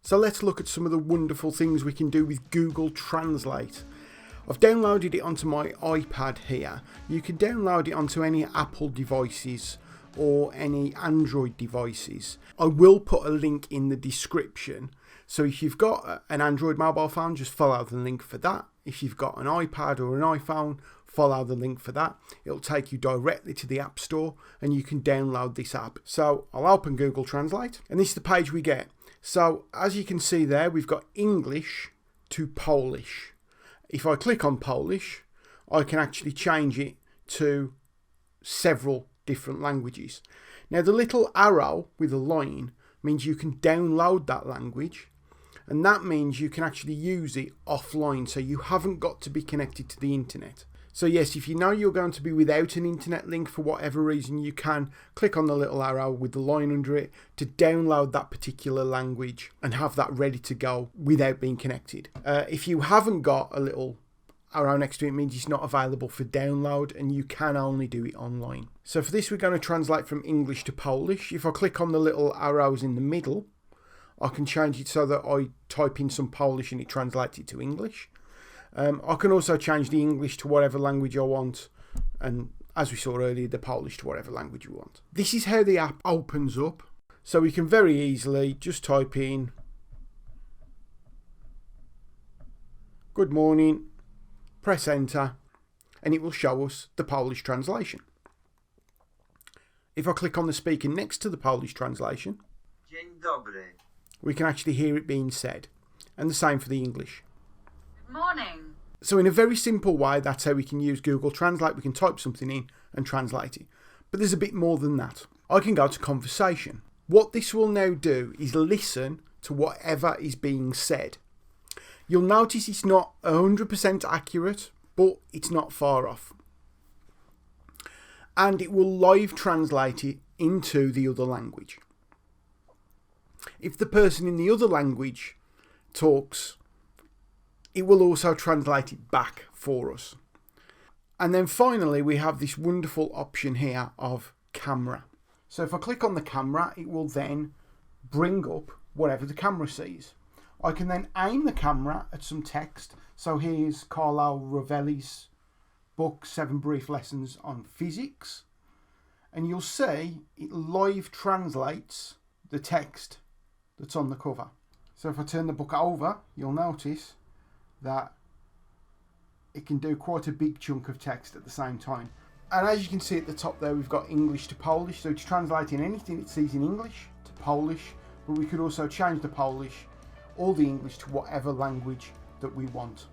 So let's look at some of the wonderful things we can do with Google Translate. I've downloaded it onto my iPad here. You can download it onto any Apple devices or any Android devices. I will put a link in the description. So if you've got an Android mobile phone, just follow the link for that. If you've got an iPad or an iPhone, follow the link for that. It'll take you directly to the App Store and you can download this app. So I'll open Google Translate and this is the page we get. So as you can see there, we've got English to Polish. If I click on Polish, I can actually change it to several different languages. Now the little arrow with a line means you can download that language, and that means you can actually use it offline, so you haven't got to be connected to the internet. So yes, if you know you're going to be without an internet link for whatever reason, you can click on the little arrow with the line under it to download that particular language and have that ready to go without being connected. If you haven't got a little arrow next to it, means it's not available for download and you can only do it online. So for this, we're going to translate from English to Polish. If I click on the little arrows in the middle, I can change it so that I type in some Polish and it translates it to English. I can also change the English to whatever language I want, and as we saw earlier, the Polish to whatever language we want. This is how the app opens up. So we can very easily just type in "Good morning," press enter, and it will show us the Polish translation. If I click on the speaker next to the Polish translation, Dzień dobry. we can actually hear it being said, and the same for the English. Good morning. So in a very simple way, that's how we can use Google Translate. We can type something in and translate it. But there's a bit more than that. I can go to conversation. What this will now do is listen to whatever is being said. You'll notice it's not 100% accurate, but it's not far off. And it will live translate it into the other language. If the person in the other language talks, it will also translate it back for us. And then finally, we have this wonderful option here of camera. So if I click on the camera, it will then bring up whatever the camera sees. I can then aim the camera at some text. So here's Carlo Rovelli's book, 7 Brief Lessons on Physics. And you'll see it live translates the text that's on the cover. So if I turn the book over, you'll notice that it can do quite a big chunk of text at the same time. And as you can see at the top there, we've got English to Polish. So it's translating anything it sees in English to Polish, but we could also change the Polish or the English to whatever language that we want.